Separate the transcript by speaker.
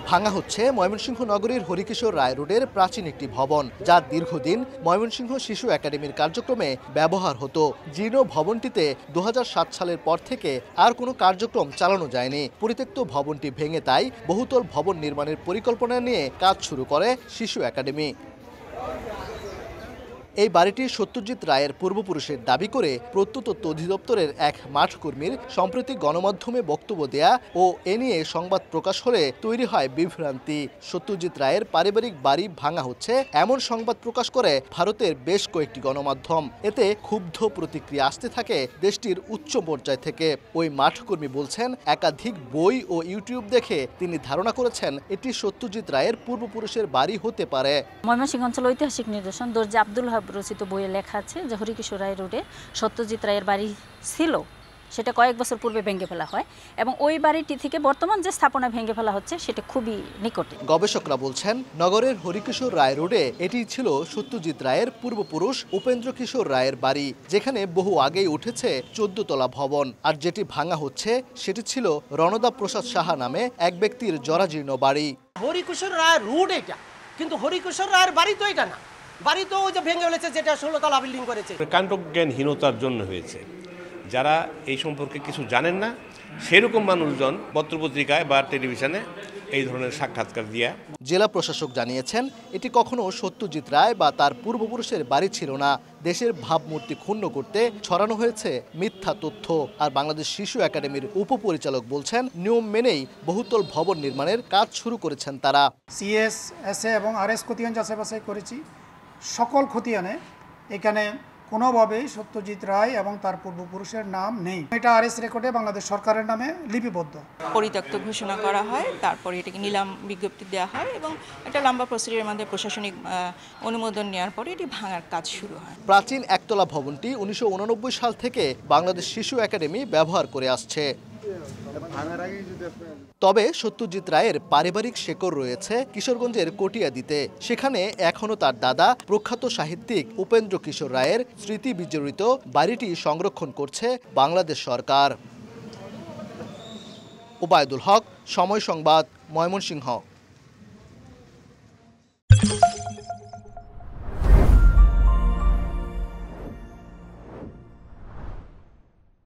Speaker 1: ভাঙা হচ্ছে ময়মনসিংহ নগরীর হরিকিশোর রায় রোডের প্রাচীন একটি ভবন, যা দীর্ঘদিন ময়মনসিংহ শিশু একাডেমির কার্যক্রমে ব্যবহার হতো। জীর্ণ ভবনটিতে 2007 সালের পর থেকে আর কোনো কার্যক্রম চালানো যায়নি। পরিত্যক্ত ভবনটি ভেঙে তাই বহুতল ভবন নির্মাণের পরিকল্পনা নিয়ে কাজ শুরু করে শিশু একাডেমি। এই বাড়িটি সত্যজিৎ রায়ের পূর্বপুরুষের দাবি করে প্রত্নতত্ত্ব অধিদপ্তরের এক মাঠ কর্মীর সম্প্রতি গণমাধ্যমে বক্তব্য দেয়া ও এ নিয়ে সংবাদ প্রকাশ হলে তৈরি হয় বিভ্রান্তি। সত্যজিৎ রায়ের পারিবারিক বাড়ি ভাঙা হচ্ছে এমন সংবাদ প্রকাশ করে ভারতের বেশ কয়েকটি গণমাধ্যম। এতে ক্ষুব্ধ প্রতিক্রিয়া আসতে থাকে দেশটির উচ্চ পর্যায় থেকে। ওই মাঠ কর্মী বলছেন, একাধিক বই ও ইউটিউব দেখে তিনি ধারণা করেছেন এটি সত্যজিৎ রায়ের পূর্বপুরুষের বাড়ি হতে পারে।
Speaker 2: ময়মনসিংহ অঞ্চল ঐতিহাসিক নিদর্শন দর্জি আব্দুল ওহাব রচিত বইয়ে লেখা আছে যে হরিকিশোর রায় রোডে সত্যজিৎ রায়ের বাড়ি ছিল, সেটা কয়েক বছর পূর্বে ভেঙে ফেলা হয় এবং ওই বাড়িটি থেকে বর্তমান যে স্থাপনা ভেঙে ফেলা হচ্ছে সেটা খুবই নিকটে।
Speaker 1: গবেষকরা বলছেন, নগরের হরিকিশোর রায় রোডে এটি ছিল সত্যজিৎ রায়ের পূর্বপুরুষ উপেন্দ্র কিশোর রায়ের বাড়ি, যেখানে বহু আগেই উঠেছে 14 তলা ভবন। আর যেটি ভাঙা হচ্ছে সেটি ছিল রণদা প্রসাদ সাহা নামে এক ব্যক্তির জরাজীর্ণ বাড়ি।
Speaker 3: হরিকিশোর রায় রোড এটা, কিন্তু হরিকিশোর রায়ের বাড়ি তো এটা না। বাড়ি তো ওই যে ভেঙে ফেলেছে, যেটা 16 তলা বিল্ডিং করেছে।
Speaker 4: কাণ্ডজ্ঞানহীনতার জন্য হয়েছে। যারা এই সম্পর্কে কিছু জানেন না সেরকম মানুষজন পত্রপত্রিকায় বা টেলিভিশনে এই ধরনের সাক্ষাৎকার দিয়া।
Speaker 1: জেলা প্রশাসক জানিয়েছেন, এটি কখনো সত্যজিৎ রায় বা তার পূর্বপুরুষের বাড়ি ছিল না। দেশের ভাবমূর্তি ক্ষুণ্ণ করতে ছড়ানো হয়েছে মিথ্যা তথ্য। আর বাংলাদেশ শিশু একাডেমির উপপরিচালক বলছেন, নিয়ম মেনেই বহুতল ভবন নির্মাণের কাজ শুরু করেছেন তারা।
Speaker 5: সিএস, এসএ এবং আরএস খতিয়ান যাচাই বাছাই করেছি। সকল খতিয়ানে এখানে কোনোভাবেই সত্যজিৎ রায় এবং তার পূর্বপুরুষের নাম নেই। এটা আরএস রেকর্ডে বাংলাদেশ সরকারের নামে লিপিবদ্ধ।
Speaker 6: পরিত্যক্ত ঘোষণা করা হয়, তারপরে এটাকে নিলাম বিজ্ঞপ্তি দেওয়া হয় এবং একটা লম্বা প্রসিডিউরের মধ্যে প্রশাসনিক অনুমোদন নেওয়ার পরে এটি ভাঙার কাজ শুরু হয়।
Speaker 1: প্রাচীন একতলা ভবনটি 1989 সাল থেকে বাংলাদেশ শিশু একাডেমি ব্যবহার করে আসছে। তবে সত্যজিৎ রায়ের পারিবারিক শেকড় রয়েছে কিশোরগঞ্জের কটিয়াদীতে। সেখানে এখনও তার দাদা প্রখ্যাত সাহিত্যিক উপেন্দ্র কিশোর রায়ের স্মৃতি বিজড়িত বাড়িটি সংরক্ষণ করছে বাংলাদেশ সরকার। ওবায়দুল হক, সময় সংবাদ, ময়মনসিংহ।